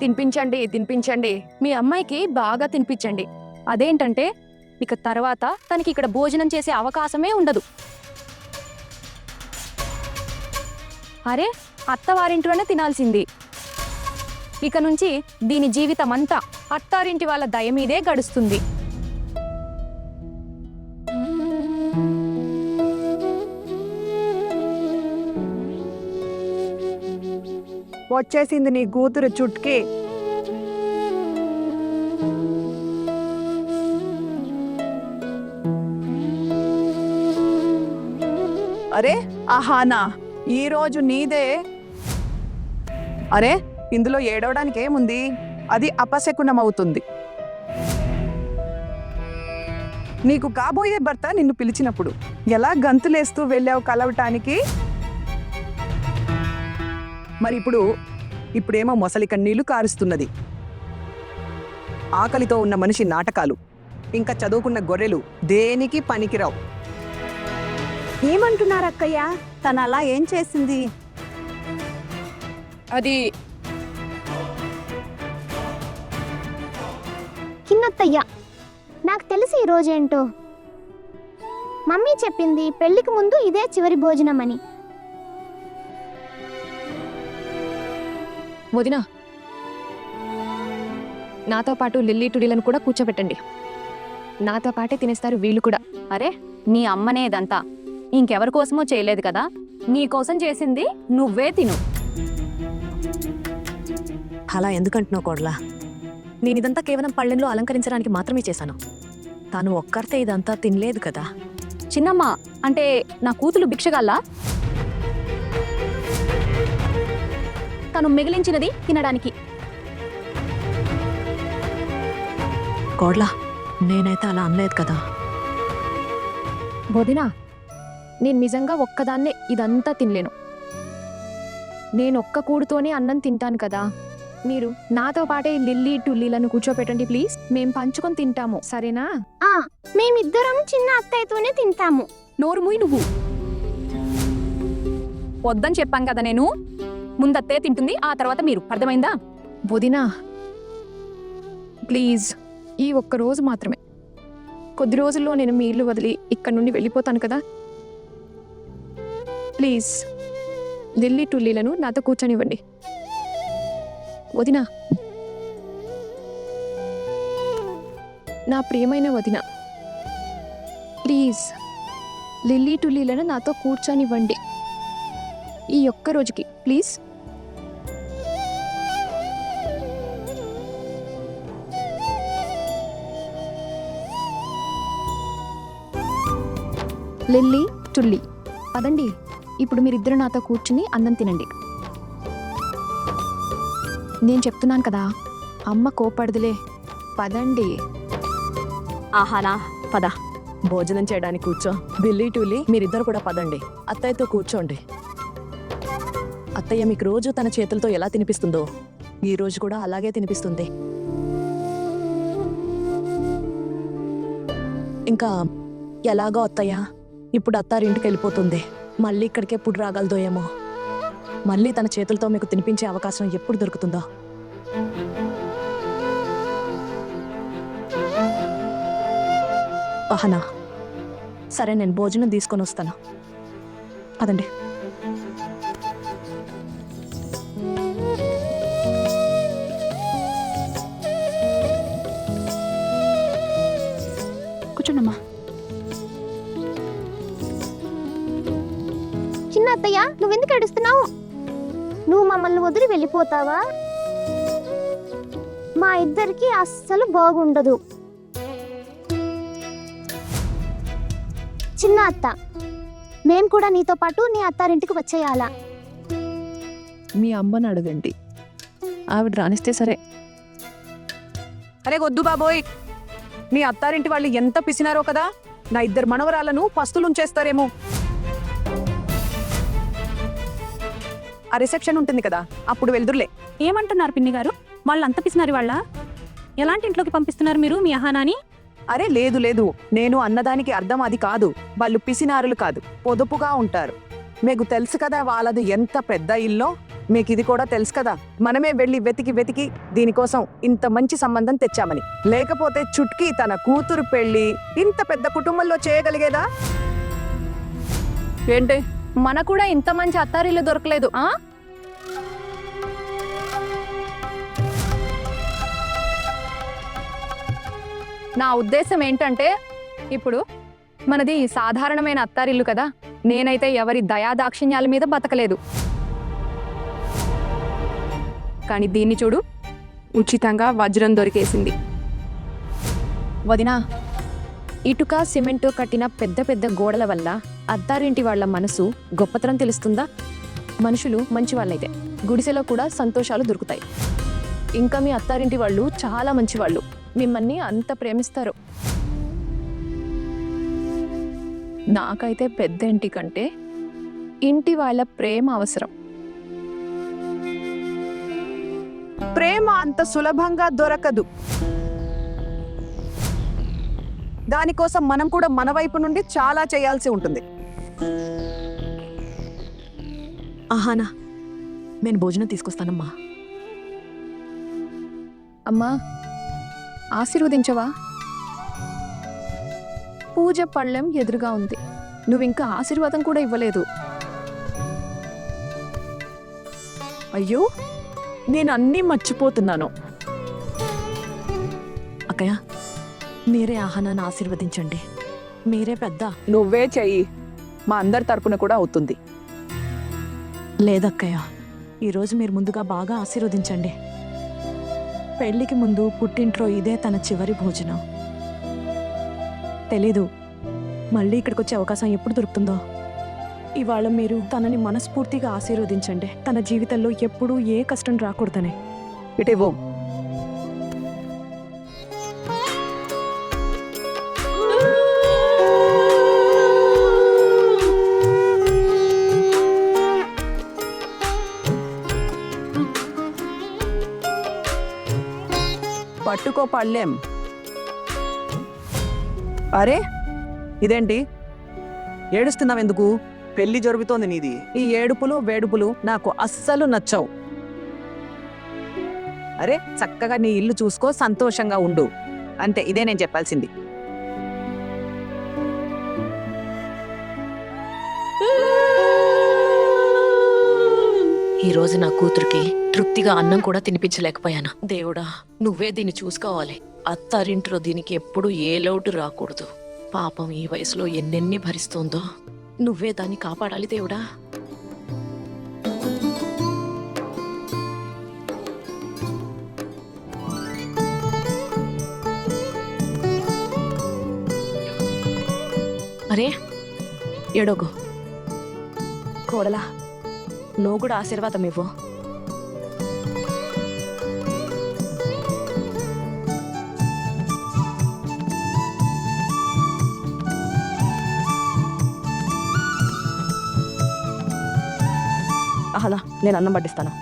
తినిపించండి తినిపించండి, మీ అమ్మాయికి బాగా తినిపించండి. అదేంటంటే ఇక తర్వాత తనకి ఇక్కడ భోజనం చేసే అవకాశమే ఉండదు. అరే, అత్తవారింట్లోనే తినాల్సింది. ఇక నుంచి దీని జీవితం అంతా అత్తారింటి వాళ్ళ దయ మీదే గడుస్తుంది. వచ్చేసింది నీ కూతురు చుట్కి. అరే ఆహానా, ఈరోజు నీదే. అరే, ఇందులో ఏడవడానికి ఏముంది? అది అపశకునం అవుతుంది. నీకు కాబోయే భర్త నిన్ను పిలిచినప్పుడు ఎలా గంతులేస్తూ వెళ్ళావు కలవటానికి? మరి ఇప్పుడేమో మొసలి కన్నీళ్లు కారుస్తున్నది. ఆకలితో ఉన్న మనిషి నాటకాలు, ఇంకా చదువుకున్న గొర్రెలు దేనికి పనికిరావు. ఏమంటున్నారు అక్కయ్య? తను అలా ఏం చేసింది? అది కిన్నత్తయ్య, నాకు తెలిసి ఈ రోజేంటో. మమ్మీ చెప్పింది పెళ్లికి ముందు ఇదే చివరి భోజనం అని. వదినా, నాతో పాటు లిల్లీ టుడీలను కూడా కూర్చోబెట్టండి. నాతో పాటే తినేస్తారు వీళ్ళు కూడా. అరే, నీ అమ్మనేదంతా ఇంకెవరి కోసమో చేయలేదు కదా, నీ కోసం చేసింది నువ్వే తిను. అలా ఎందుకంటున్నావు కోడలా? నేనిదంతా కేవలం పళ్ళెంలో అలంకరించడానికి మాత్రమే చేశాను. తాను ఒక్కరితే ఇదంతా తినలేదు కదా. చిన్నమ్మ అంటే నా కూతురు భిక్షగాల్లా? తను మిగిలించినది తినడానికి. కోడలా, నేనైతే అలా అనలేదు కదా. వదినా, నేను నిజంగా ఒక్కదాన్నే ఇదంతా తినలేను. నేను ఒక్క కూడుతోనే అన్నం తింటాను కదా. మీరు నాతో పాటే లిల్లీ టుల్లీలను కూర్చోపెట్టండి ప్లీజ్. మేం పంచుకొని తింటాము, సరేనా? మేమిద్దరం చిన్న అత్తయ్యతోనే తింటాము. నోరు మూయి నువ్వు. వద్దని చెప్పాం కదా నేను. ముందత్తే తింటుంది, ఆ తర్వాత మీరు. అర్థమైందా? వదినా ప్లీజ్, ఈ ఒక్క రోజు మాత్రమే. కొద్ది రోజుల్లో నేను మీ ఇల్లు వదిలి ఇక్కడ నుండి వెళ్ళిపోతాను కదా. ప్లీజ్ లిల్లీ టుల్లీలను నాతో కూర్చొనివ్వండి. వదినా, నా ప్రియమైన వదినా, ప్లీజ్ లిల్లీ టుల్లీలను నాతో కూర్చొనివ్వండి ఈ ఒక్క రోజుకి ప్లీజ్. లిల్లీ టుల్లీ, పదండి. ఇప్పుడు మీరిద్దరు నాతో కూర్చుని అన్నం తినండి. నేను చెప్తున్నాను కదా, అమ్మ కోపడదులే. పదండి. ఆహానా, పద, భోజనం చేయడానికి కూర్చో. బిల్లీ టూలీ, మీరిద్దరు కూడా పదండి. అత్తయ్యతో కూర్చోండి. అత్తయ్య మీకు రోజు తన చేతులతో ఎలా తినిపిస్తుందో ఈ రోజు కూడా అలాగే తినిపిస్తుంది. ఇంకా ఎలాగో అత్తయ్య ఇప్పుడు అత్తారింటికి వెళ్ళిపోతుంది. మళ్ళీ ఇక్కడికి ఎప్పుడు రాగలదో ఏమో. మళ్ళీ తన చేతులతో మీకు తినిపించే అవకాశం ఎప్పుడు దొరుకుతుందో. ఆహనా, సరే, నేను భోజనం తీసుకొని వస్తాను. అదండి. కూర్చోండమ్మా. చిన్న అత్తయ్య, నువ్వెందుకు ఏడుస్తున్నావు? నువ్వు మమ్మల్ని వదిలి వెళ్ళిపోతావా? మా ఇద్దరికి అస్సలు బాగుండదు. చిన్న అత్త, మేం కూడా నీతో పాటు నీ అత్తారింటికి వచ్చేయాలా? మీ అమ్మని అడగండి, ఆవిడ రానిస్తే సరే. అరే వద్దు బాబోయ్, నీ అత్తారింటి వాళ్ళు ఎంత పిసినారో కదా. నా ఇద్దరు మనవరాలను పస్తులుంచేస్తారేమో. ఆ రిసెప్షన్ ఉంటుంది కదా, అప్పుడు వెళ్దురులే. ఏమంటున్నారు పిన్ని గారు? వాళ్ళంత పిసినారి వాళ్ళ? ఎలాంటి ఇంట్లోకి పంపిస్తున్నారు మీరు మీ అహానాని? అరే లేదు లేదు, నేను అన్నదానికి అర్థం అది కాదు. వాళ్ళు పిసినారులు కాదు, పొదుపుగా ఉంటారు. మీకు తెలుసు కదా వాళ్ళది ఎంత పెద్ద ఇల్లో. మీకు ఇది కూడా తెలుసు కదా, మనమే వెళ్ళి వెతికి వెతికి దీనికోసం ఇంత మంచి సంబంధం తెచ్చామని. లేకపోతే చుట్కీ తన కూతురు పెళ్లి ఇంత పెద్ద కుటుంబంలో చేయగలిగేదా? ఏంటి? మన కూడా ఇంత మంచి అత్తారిల్లు దొరకలేదు ఆ నా ఉద్దేశం ఏంటంటే, ఇప్పుడు మనది సాధారణమైన అత్తారిల్లు కదా. నేనైతే ఎవరి దయాదాక్షిణ్యాల మీద బతకలేదు. కానీ దీన్ని చూడు, ఉచితంగా వజ్రం దొరికేసింది. వదినా, ఇటుక సిమెంటు కట్టిన పెద్ద పెద్ద గోడల వల్ల అత్తారింటి వాళ్ళ మనసు గొప్పతనం తెలుస్తుందా? మనుషులు మంచి వాళ్ళైతే గుడిసెలో కూడా సంతోషాలు దొరుకుతాయి. ఇంకా మీ అత్తారింటి వాళ్ళు చాలా మంచివాళ్ళు, మిమ్మల్ని అంత ప్రేమిస్తారు. నాకైతే పెద్ద ఇంటి కంటే ఇంటి వాళ్ళ ప్రేమ అవసరం. ప్రేమ అంత సులభంగా దొరకదు. దానికోసం మనం కూడా మన వైపు నుండి చాలా చేయాల్సి ఉంటుంది. ఆహానా, నేను భోజనం తీసుకొస్తానమ్మా. అమ్మా, ఆశీర్వదించవా? పూజ పళ్ళెం ఎదురుగా ఉంది, నువ్వింకా ఆశీర్వాదం కూడా ఇవ్వలేదు. అయ్యో, నేను అన్నీ మర్చిపోతున్నాను. అక్కయ్య, మీరే ఆహానాన్ని ఆశీర్వదించండి. మీరే పెద్ద. నువ్వే చెయ్యి, మా అందరి తరపున కూడా అవుతుంది. లేదక్కయ్య, ఈరోజు మీరు ముందుగా బాగా ఆశీర్వదించండి. పెళ్లికి ముందు పుట్టింట్లో ఇదే తన చివరి భోజనం. తెలీదు మళ్ళీ ఇక్కడికి వచ్చే అవకాశం ఎప్పుడు దొరుకుతుందో. ఇవాళ మీరు తనని మనస్ఫూర్తిగా ఆశీర్వదించండి. తన జీవితంలో ఎప్పుడూ ఏ కష్టం రాకూడదని. ఇటివ్వు. పట్టుకో పళ్ళెం. అరే, ఇదేంటి ఏడుస్తున్నావెందుకు? పెళ్లి జరుగుతోంది నీది. ఈ ఏడుపులు వేడుపులు నాకు అస్సలు నచ్చవు. అరే, చక్కగా నీ ఇల్లు చూసుకో, సంతోషంగా ఉండు. అంతే, ఇదే నేను చెప్పాల్సింది. ఈ రోజు నా కూతురికి తృప్తిగా అన్నం కూడా తినిపించలేకపోయాను. దేవుడా, నువ్వే దీన్ని చూసుకోవాలి. అత్తారింట్లో దీనికి ఎప్పుడు ఏ లోటు రాకూడదు. పాపం ఈ వయసులో ఎన్నెన్ని భరిస్తోందో. నువ్వే దాన్ని కాపాడాలి దేవుడా. అరే, ఏడోగో కోడలా, నువ్వు కూడా ఆశీర్వాదం ఇవ్వు. అలా నేను అన్నం పట్టిస్తాను.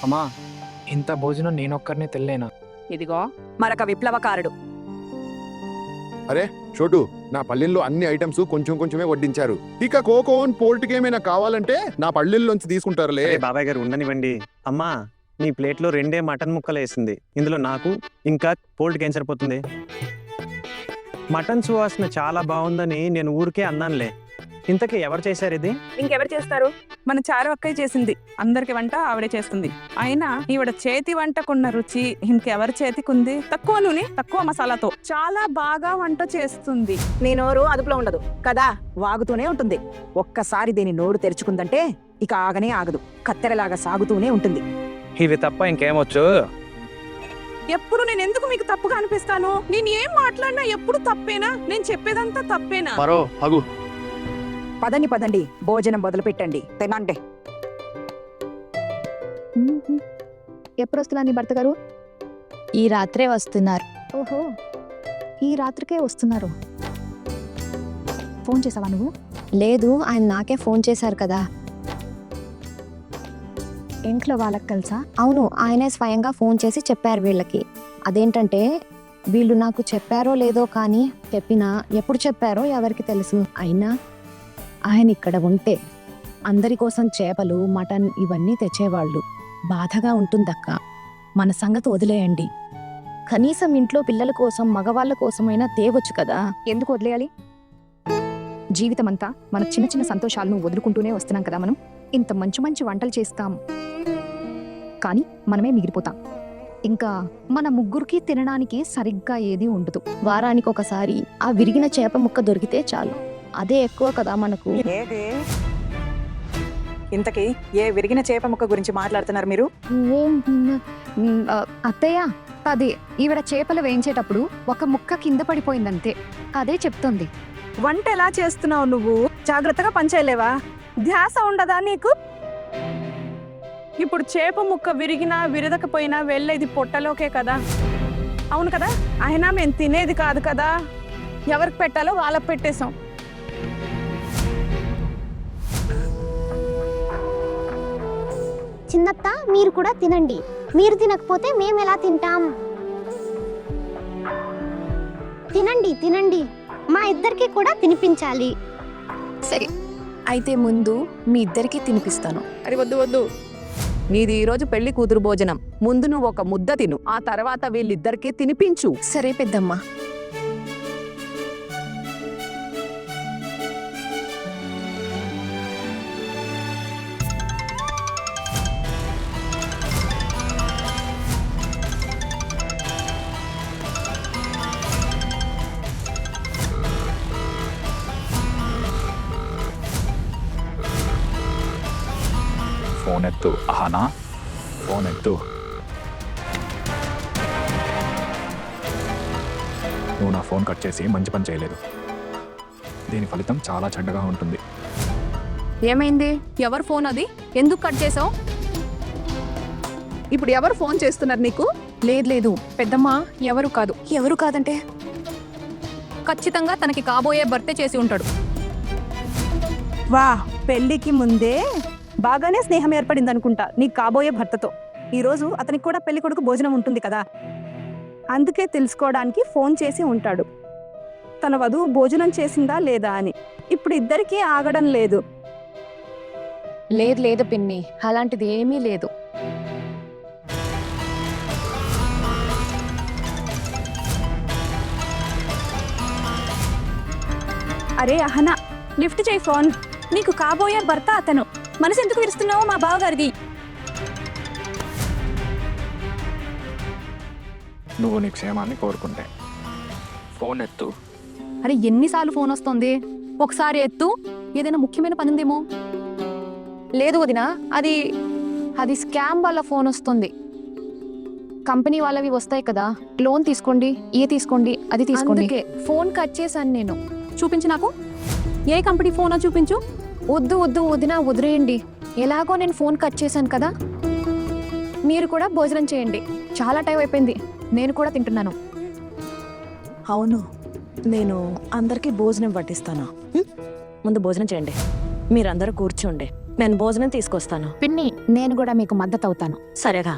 అమ్మా, ఇంత భోజనం నేనొక్కరినే తెల్లేనా? ఇదిగో మరొక విప్లవకారుడు. అరే చోటు, నా పల్లెల్లో అన్ని ఐటమ్స్ కొంచెం కొంచెమే వడ్డించారు. ఇక కోకోన్ పోల్ట్కి ఏమైనా కావాలంటే నా పల్లెల్లోంచి తీసుకుంటారులే. అరే బాబాయ్ గారు, ఉండనివ్వండి. అమ్మా, నీ ప్లేట్లో 2 మటన్ ముక్కలు వేసింది. ఇందులో నాకు ఇంకా పోల్ట్కి ఏం సరిపోతుంది? మటన్ సువాసన చాలా బాగుందని నేను ఊరికే అన్నానులే. ఇంతకీ ఎవరు చేశారు ఇది? ఇంకెవరు చేస్తారు? మన చారు అక్కయ్య చేసింది. అందరికి వంట ఆవిడే చేస్తుంది. అయినా ఈవిడ చేతి వంటకున్న రుచి ఇంకెవరి చేతికుంది? తక్కువ నూనె, తక్కువ మసాలాతో చాలా బాగా వంట చేస్తుంది. నీ నోరు అదుపులో ఉండదు కదా, వాగుతూనే ఉంటుంది. ఒక్కసారి దీని నోరు తెరుచుకుందంటే ఇక ఆగనే ఆగదు, కత్తెరలాగా సాగుతూనే ఉంటుంది. ఇవి తప్ప ఇంకేమొచ్చు? ఎప్పుడు నేను ఎందుకు మీకు తప్పుగా అనిపిస్తాను? నేను ఏం మాట్లాడినా ఎప్పుడు తప్పేనా? నేను చెప్పేదంతా తప్పేనా? మరో అగు. పదండి పదండి, భోజనం మొదలు పెట్టండి, తినండి. ఎప్పుడు వస్తున్నారు నీ భర్త గారు? ఈ రాత్రే వస్తున్నారు. ఓహో, ఈ రాత్రికే వస్తున్నారు. ఫోన్ చేసావా నువ్వు? లేదు, ఆయన నాకే ఫోన్ చేశారు కదా. ఇంట్లో వాళ్ళకి తెలుసా? అవును, ఆయనే స్వయంగా ఫోన్ చేసి చెప్పారు వీళ్ళకి. అదేంటంటే, వీళ్ళు నాకు చెప్పారో లేదో కానీ చెప్పినా ఎప్పుడు చెప్పారో ఎవరికి తెలుసు. అయినా ఆయన ఇక్కడ ఉంటే అందరి కోసం చేపలు మటన్ ఇవన్నీ తెచ్చేవాళ్ళు. బాధగా ఉంటుందక్క. మన సంగతి వదిలేయండి. కనీసం ఇంట్లో పిల్లల కోసం మగవాళ్ళ కోసమైనా తేవచ్చు కదా. ఎందుకు వదిలేయాలి? జీవితమంతా మన చిన్న చిన్న సంతోషాలను వదులుకుంటూనే వస్తున్నాం కదా మనం. ఇంత మంచి మంచి వంటలు చేస్తాం, కానీ మనమే మిగిలిపోతాం. ఇంకా మన ముగ్గురికి తినడానికి సరిగ్గా ఏది ఉండదు. వారానికి ఒకసారి ఆ విరిగిన చేప ముక్క దొరికితే చాలు. అదే ఎక్కువ కదా మనకు. ఏది ఇంతకీ ఏ విరిగిన చేప ముక్క గురించి మాట్లాడుతున్నారు మీరు? అత్తయ్య, అది ఈవిడ చేపలు వేయించేటప్పుడు ఒక ముక్క కింద పడిపోయిందంతే. అదే చెప్తుంది. వంట ఎలా చేస్తున్నావు నువ్వు? జాగ్రత్తగా పనిచేయలేవా? ధ్యాస ఉండదా నీకు? ఇప్పుడు చేప ముక్క విరిగినా విరదకపోయినా వెళ్ళేది పొట్టలోకే కదా. అవును కదా? అయినా మేము తినేది కాదు కదా. ఎవరికి పెట్టాలో వాళ్ళకి పెట్టేశాం. చిన్నత్త, మీరు కూడా తినండి. మీరు తినకపోతే మేము ఎలా తింటాం? తినండి తినండి, మా ఇద్దరికి కూడా తినిపించాలి. సరే, అయితే ముందు మీ ఇద్దరికి తినిపిస్తాను. అరే వద్దు వద్దు, నీది ఈరోజు పెళ్లి కూతురు భోజనం. ముందు నువ్వు ఒక ముద్ద తిను, ఆ తర్వాత వీళ్ళిద్దరికీ తినిపించు. సరే పెద్దమ్మ. ఫోన్ ఎత్తు అహానా, ఫోన్ ఎత్తు. నువ్వు నా ఫోన్ కట్ చేసి మంచి పని చేయలేదు. దీని ఫలితం చాలా చెడ్డగా ఉంటుంది. ఏమైంది? ఎవరు ఫోన్ అది? ఎందుకు కట్ చేసావు? ఇప్పుడు ఎవరు ఫోన్ చేస్తున్నారు నీకు? లేదు పెద్దమ్మ, ఎవరు కాదు. ఎవరు కాదంటే? ఖచ్చితంగా తనకి కాబోయే భర్తే చేసి ఉంటాడు. వా, పెళ్లికి ముందే బాగానే స్నేహం ఏర్పడింది అనుకుంటా నీకు కాబోయే భర్తతో. ఈరోజు అతనికి కూడా పెళ్లి కొడుకు భోజనం ఉంటుంది కదా, అందుకే తెలుసుకోవడానికి ఫోన్ చేసి ఉంటాడు తన వధువు భోజనం చేసిందా లేదా అని. ఇప్పుడు ఇద్దరికీ ఆగడం లేదు. లేదు పిన్ని, అలాంటిది ఏమీ లేదు. అరే అహనా, లిఫ్ట్ చేయి ఫోన్. నీకు కాబోయే భర్త అతను. మనసు ఎందుకు విరుస్తున్నావు మా బావగారిది? నువ్వు నీ క్షేమాన్ని కోరుకుంటే ఫోన్ ఎత్తు. అరే ఎన్నిసార్లు ఫోన్ వస్తుంది? ఒకసారి ఎత్తు. ఏదైనా ముఖ్యమైన పని ఉందేమో. లేదు వదినా, అది స్కామ్ వాళ్ళ ఫోన్ వస్తుంది. కంపెనీ వాళ్ళవి వస్తాయి కదా, లోన్ తీసుకోండి, తీసుకోండి, అది తీసుకోండి. ఫోన్ కట్ చేశాను నేను. చూపించు నాకు. ఏ కంపెనీ ఫోనో చూపించు. వద్దు వదినా, వదిలేయండి. ఎలాగో నేను ఫోన్ కట్ చేశాను కదా. మీరు కూడా భోజనం చేయండి, చాలా టైం అయిపోయింది. నేను కూడా తింటున్నాను. అవును, నేను అందరికీ భోజనం వడ్డిస్తాను. ముందు భోజనం చేయండి. మీరందరూ కూర్చోండి, నేను భోజనం తీసుకొస్తాను. పిన్ని, నేను కూడా మీకు మద్దతు అవుతాను. సరేగా.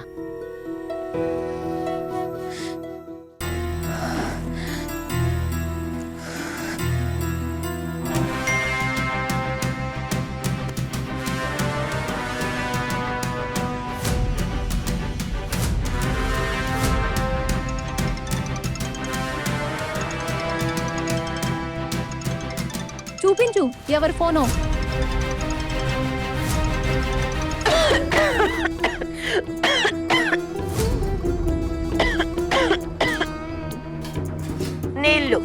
చూపించు ఎవరి ఫోనో. నీళ్ళు.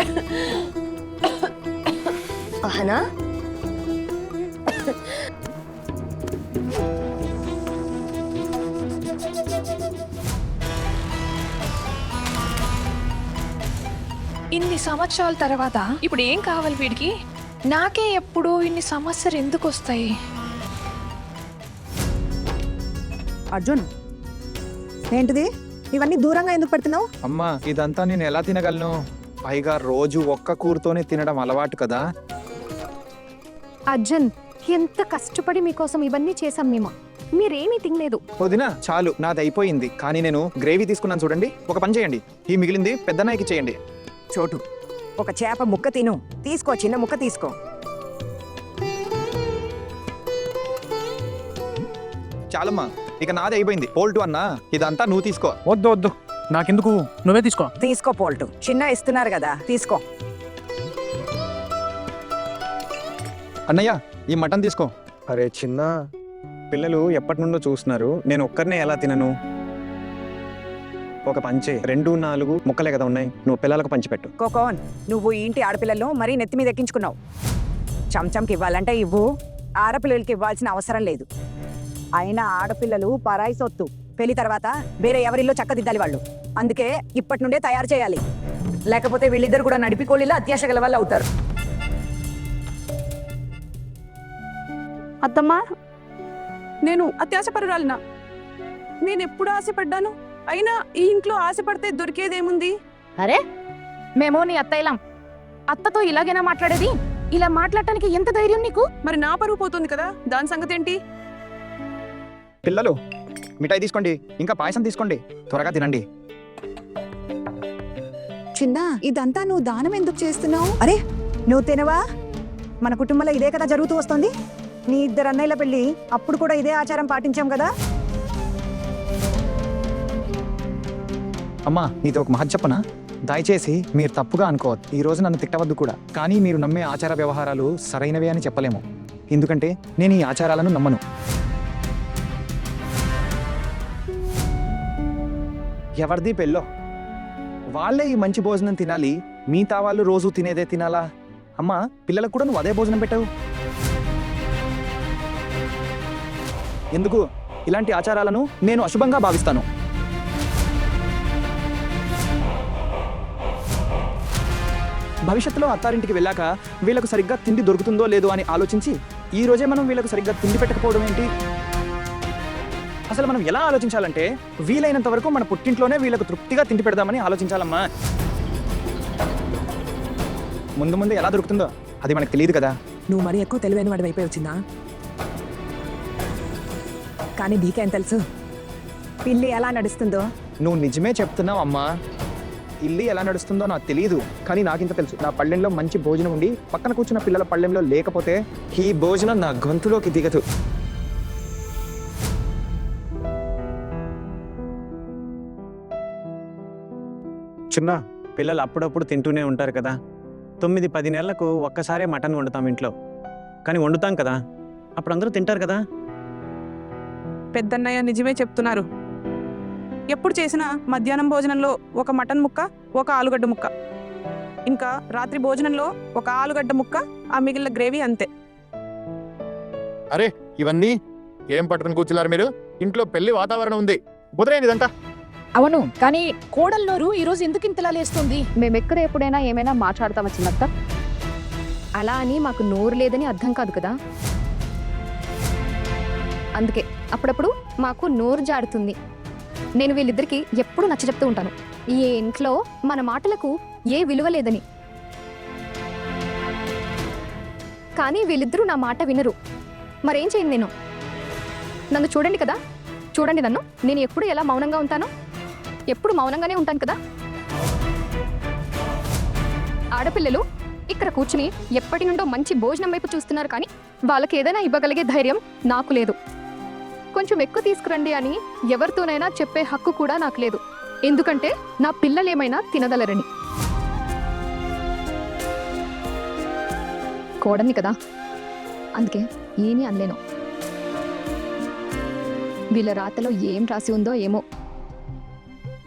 అహనా, ఇన్ని సంవత్సరాల తర్వాత ఇప్పుడు ఏం కావాలి వీడికి? నాకే ఎప్పుడు ఇన్ని సమస్యలు ఎందుకు వస్తాయి? అర్జున్, ఏంటిది? ఇవన్నీ దూరంగా ఎందుకు పెడుతున్నావు? అమ్మా, ఇదంతా నేను ఎలా తినగలను? పైగా రోజు ఒక్క కూరతోనే తినడం అలవాటు కదా. అర్జున్, ఎంత కష్టపడి మీకోసం ఇవన్నీ చేశాం మేము, మీరేమీ తినలేదు. వదినా, చాలు, నాది అయిపోయింది. కానీ నేను గ్రేవీ తీసుకున్నాను చూడండి. ఒక పని చేయండి, ఈ మిగిలింది పెద్దనాయికి చేయండి. చోటు, ఒక చేప ముక్క తిను. తీసుకో, చిన్న ముక్క తీసుకో. చాలమ్మా, ఇక నాది అయిపోయింది. పోల్టు అన్నా, ఇదంతా నువ్వు తీసుకో. వద్దు వద్దు, నాకెందుకు, నువ్వే తీసుకో. తీసుకో పోల్టు, చిన్న ఇస్తున్నారు కదా, తీసుకో. అన్నయ్య, ఈ మటన్ తీసుకో. అరే చిన్న, పిల్లలు ఎప్పటి నుండో చూస్తున్నారు, నేను ఒక్కరినే ఎలా తినను? ఒక పంచే 2-4 ముక్కలే కదా ఉన్నాయి, నువ్వు పిల్లలకు పంచిపెట్టు. కోకోన్, నువ్వు ఈ ఇంటి ఆడపిల్లలు మరీ నెత్తి మీద ఎక్కించుకున్నావు. చంచంకి ఇవ్వాలంటే ఇవ్వు, ఆడపిల్లలకి ఇవ్వాల్సిన అవసరం లేదు. అయినా ఆడపిల్లలు పరాయి సొత్తు, పెళ్లి తర్వాత వేరే ఎవరిల్లో చక్కదిద్దాలి వాళ్ళు. అందుకే ఇప్పటి నుండే తయారు చేయాలి, లేకపోతే వీళ్ళిద్దరు కూడా నడిపికోళ్ళిలా అత్యాశ గల వాళ్ళు అవుతారు. అత్తమ్మా, నేను అత్యాశపరురాలినా? నేను ఎప్పుడు ఆశపడ్డాను? అయినా ఈ ఇంట్లో ఆశపడితే దొరికేదేముంది? అరే, మేము నీ అత్తయ్యలం. అత్తతో ఇలాగైనా మాట్లాడేది? ఇలా మాట్లాడటానికి ఎంత ధైర్యం నీకు? మరి నా పరువు పోతుంది కదా, దాని సంగతి ఏంటి? పిల్లలు, మిఠాయి తీసుకోండి, ఇంకా పాయసం తీసుకోండి, త్వరగా తినండి. చిన్న, ఇదంతా నువ్వు దానం ఎందుకు చేస్తున్నావు? అరే, నువ్వు తినవా? మన కుటుంబంలో ఇదే కదా జరుగుతూ వస్తుంది. నీ 2 అన్నయ్యల పెళ్లి అప్పుడు కూడా ఇదే ఆచారం పాటించాం కదా. అమ్మా, నీతో ఒక మాట చెప్పనా? దయచేసి మీరు తప్పుగా అనుకోవద్దు. ఈ రోజు నన్ను తిట్టవద్దు కూడా. కానీ మీరు నమ్మే ఆచార వ్యవహారాలు సరైనవే అని చెప్పలేము, ఎందుకంటే నేను ఈ ఆచారాలను నమ్మను. ఎవరిది పెళ్ళో వాళ్ళే ఈ మంచి భోజనం తినాలి, మిగతా వాళ్ళు రోజు తినేదే తినాలా? అమ్మా, పిల్లలకు కూడా నువ్వు అదే భోజనం పెట్టావు ఎందుకు? ఇలాంటి ఆచారాలను నేను అశుభంగా భావిస్తాను. భవిష్యత్తులో అత్తారింటికి వెళ్ళాక వీళ్ళకు సరిగ్గా తిండి దొరుకుతుందో లేదో అని ఆలోచించి ఈ రోజే మనం వీళ్ళకు సరిగ్గా తిండి పెట్టకపోవడం ఏంటి? అసలు మనం ఎలా ఆలోచించాలంటే, వీలైనంత వరకు మన పుట్టింట్లోనే వీళ్ళకు తృప్తిగా తిండి పెడదామని ఆలోచించాలమ్మా. ముందు ముందు ఎలా దొరుకుతుందో అది మనకు తెలియదు కదా. నువ్వు మరీ ఎక్కువ తెలివైన వాడి వైపు వచ్చిందా? కానీ నీకేం తెలుసు పిల్లి ఎలా నడుస్తుందో? నువ్వు నిజమే చెప్తున్నావు అమ్మా. ఇల్లు ఎలా నడుస్తుందో నాకు తెలియదు, కానీ నాకింత తెలుసు. నా పళ్ళెంలో మంచి భోజనం ఉండి పక్కన కూర్చున్న పిల్లల పళ్ళెంలో లేకపోతే ఈ భోజనం నా గొంతులోకి దిగదు. చిన్న, పిల్లలు అప్పుడప్పుడు తింటూనే ఉంటారు కదా. 9-10 నెలలకు ఒక్కసారే మటన్ వండుతాం ఇంట్లో, కానీ వండుతాం కదా, అప్పుడు అందరూ తింటారు కదా. పెద్దన్నయ్య నిజమే చెప్తున్నారు. ఎప్పుడు చేసినా మధ్యాహ్నం భోజనంలో ఒక మటన్ ముక్క, ఒక ఆలుగడ్డ ముక్క, ఇంకా రాత్రి భోజనంలో ఒక ఆలుగడ్డ ముక్క, ఆ మిగిలిన గ్రేవీ అంతే. అరే, ఇవన్నీ ఏం పట్టుకుని కూర్చున్నారు మీరు? ఇంట్లో పెళ్లి వాతావరణం ఉంది, కుదరైనదంతా. అవును, కానీ కోడల్నోరు ఈరోజు ఎందుకు ఇంతలా లేస్తుంది? మేమెక్కడ ఎప్పుడైనా ఏమైనా మాట్లాడతామా చిన్నత్త? అలా అని మాకు నోరు లేదని అర్థం కాదు కదా. అందుకే అప్పుడప్పుడు మాకు నోరు జారుతుంది. నేను వీళ్ళిద్దరికి ఎప్పుడు నచ్చచెప్తూ ఉంటాను, ఈ ఇంట్లో మన మాటలకు ఏ విలువ లేదని. కానీ వీళ్ళిద్దరూ నా మాట వినరు. మరేం చేయండి నేను? నన్ను చూడండి కదా, చూడండి నన్ను. నేను ఎప్పుడు ఎలా మౌనంగా ఉంటానో, ఎప్పుడు మౌనంగానే ఉంటాను కదా. ఆడపిల్లలు ఇక్కడ కూర్చుని ఎప్పటి నుండో మంచి భోజనం వైపు చూస్తున్నారు, కానీ వాళ్ళకి ఏదైనా ఇవ్వగలిగే ధైర్యం నాకు లేదు. కొంచెం ఎక్కువ తీసుకురండి అని ఎవరితోనైనా చెప్పే హక్కు కూడా నాకు లేదు, ఎందుకంటే నా పిల్లలేమైనా తినగలరని. కోడని కదా, అందుకే ఏమీ అనలేను. వీళ్ళ రాతలో ఏం రాసి ఉందో ఏమో.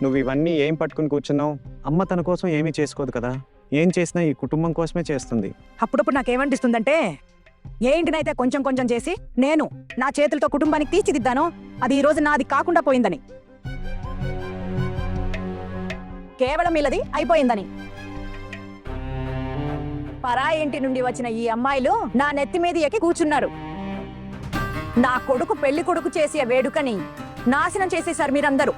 నువ్వు ఇవన్నీ ఏం పట్టుకుని కూర్చున్నావు? అమ్మ తన కోసం ఏమీ చేసుకోదు కదా, ఏం చేసినా ఈ కుటుంబం కోసమే చేస్తుంది. అప్పుడప్పుడు నాకేమనిపిస్తుందంటే, ఏ ఇంటినైతే కొంచెం కొంచెం చేసి నేను నా చేతులతో కుటుంబానికి తీర్చిదిద్దానో అది ఈ రోజు నాది కాకుండా పోయిందని, కేవలం వీళ్ళది అయిపోయిందని. పరాయి ఇంటి నుండి వచ్చిన ఈ అమ్మాయిలు నా నెత్తి మీద ఎక్కి కూర్చున్నారు. నా కొడుకు పెళ్లి కొడుకు చేసే వేడుకని నాశనం చేసేశారు మీరందరూ.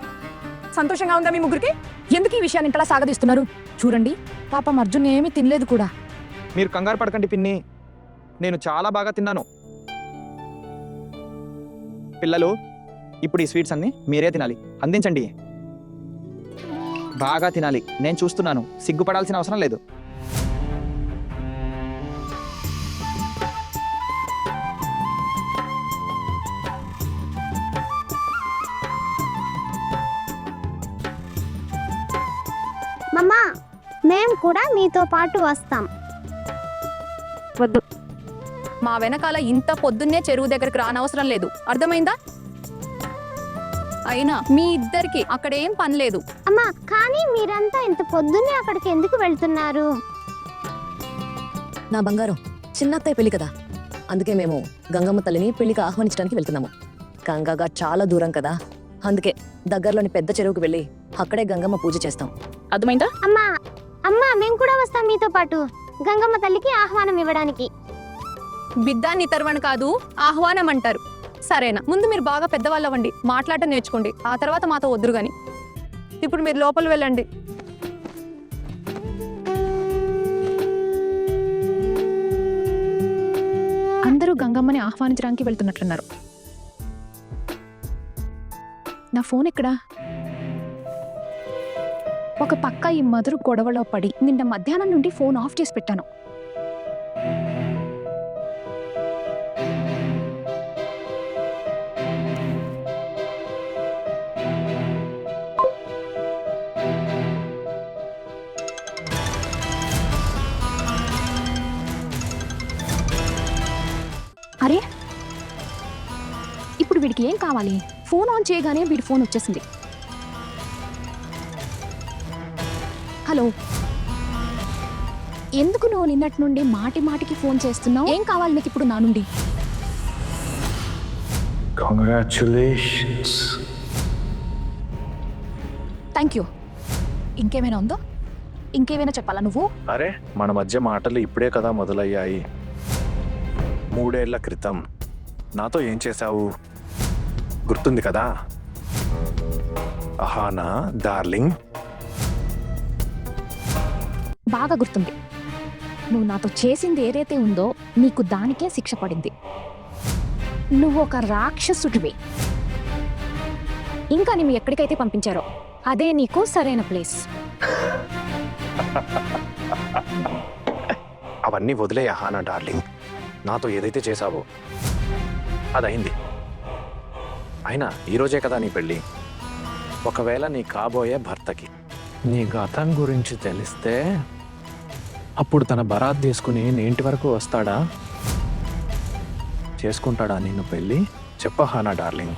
సంతోషంగా ఉందా మీ ముగ్గురికి? ఎందుకు ఈ విషయాన్ని ఇంతలా సాగదీస్తున్నారు? చూడండి, పాపం అర్జున్ ఏమీ తినలేదు కూడా. మీరు కంగారు పడకండి పిన్ని, నేను చాలా బాగా తిన్నాను. పిల్లలు, ఇప్పుడు ఈ స్వీట్స్ అన్ని మీరే తినాలి, అందించండి. బాగా తినాలి, నేను చూస్తున్నాను, సిగ్గుపడాల్సిన అవసరం లేదు. అమ్మా మేము కూడా మీతో పాటు వస్తాం. వద్దు. మా వెనకాల ఇంత పొద్దున్నే చెరువు దగ్గరికి రానవసరం లేదు, అర్థమైందా? అయినా మీ ఇద్దరికి అక్కడేం పని లేదు. అమ్మా కానీ మీరంతా ఇంత పొద్దున్నే అక్కడికి ఎందుకు వెళ్తున్నారు? నా బంగారం, చిన్నత్తయ్య పెళ్లి కదా, అందుకే మేము గంగమ్మ తల్లిని పెళ్లికి ఆహ్వానించడానికి వెళ్తున్నాము. గంగగా చాలా దూరం కదా, అందుకే దగ్గరలోని పెద్ద చెరువుకు వెళ్ళి అక్కడే గంగమ్మ పూజ చేస్తాం, అర్థమైందా? అమ్మా అమ్మా మేము కూడా వస్తాం మీతో పాటు గంగమ్మ తల్లికి ఆహ్వానం ఇవ్వడానికి. బిద్దాన్ని తర్వణ కాదు, ఆహ్వానం అంటారు. సరేనా, ముందు మీరు బాగా పెద్దవాళ్ళు అవ్వండి, మాట్లాడటం నేర్చుకోండి, ఆ తర్వాత మాతో వద్దురు గాని. ఇప్పుడు మీరు లోపల వెళ్ళండి. అందరూ గంగమ్మని ఆహ్వానించడానికి వెళ్తున్నట్లున్నారు. నా ఫోన్ ఎక్కడా? ఒక పక్క ఈ మధురు గొడవలో పడి నిన్న మధ్యాహ్నం నుండి ఫోన్ ఆఫ్ చేసి పెట్టాను. అరే ఇప్పుడు వీడికి ఏం కావాలి? ఫోన్ ఆన్ చేయగానే వీడి ఫోన్ వచ్చేసింది. హలో, ఎందుకు నువ్వు నిన్నటి నుండి మాటి మాటికి ఫోన్ చేస్తున్నావు? ఏం కావాలి నీకు ఇప్పుడు నా నుండి? కంగ్రాచులేషన్స్. Thank you. ఇంకేమైనా ఉందో? ఇంకేమైనా చెప్పాలా నువ్వు? అరే మన మధ్య మాటలు ఇప్పుడే కదా మొదలయ్యాయి. 3 ఏళ్ల క్రితం నాతో ఏం చేశావు గుర్తుంది కదా? అహానా డార్లింగ్. బాగా గుర్తుంది. నువ్వు నాతో చేసింది ఏదైతే ఉందో నీకు దానికే శిక్ష పడింది. నువ్వు ఒక రాక్షసుడివి. ఇంకా నువ్వు ఎక్కడికైతే పంపించారో అదే నీకు సరైన ప్లేస్. అవన్నీ వదిలే అహానా డార్లింగ్. నాతో ఏదైతే చేశావో అదైంది. అయినా ఈరోజే కదా నీ పెళ్ళి. ఒకవేళ నీ కాబోయే భర్తకి నీ గతం గురించి తెలిస్తే అప్పుడు తన బరాత్ తీసుకుని నీ ఇంటి వరకు వస్తాడా? చేసుకుంటాడా నిన్ను పెళ్ళి? చెప్పు అహానా డార్లింగ్.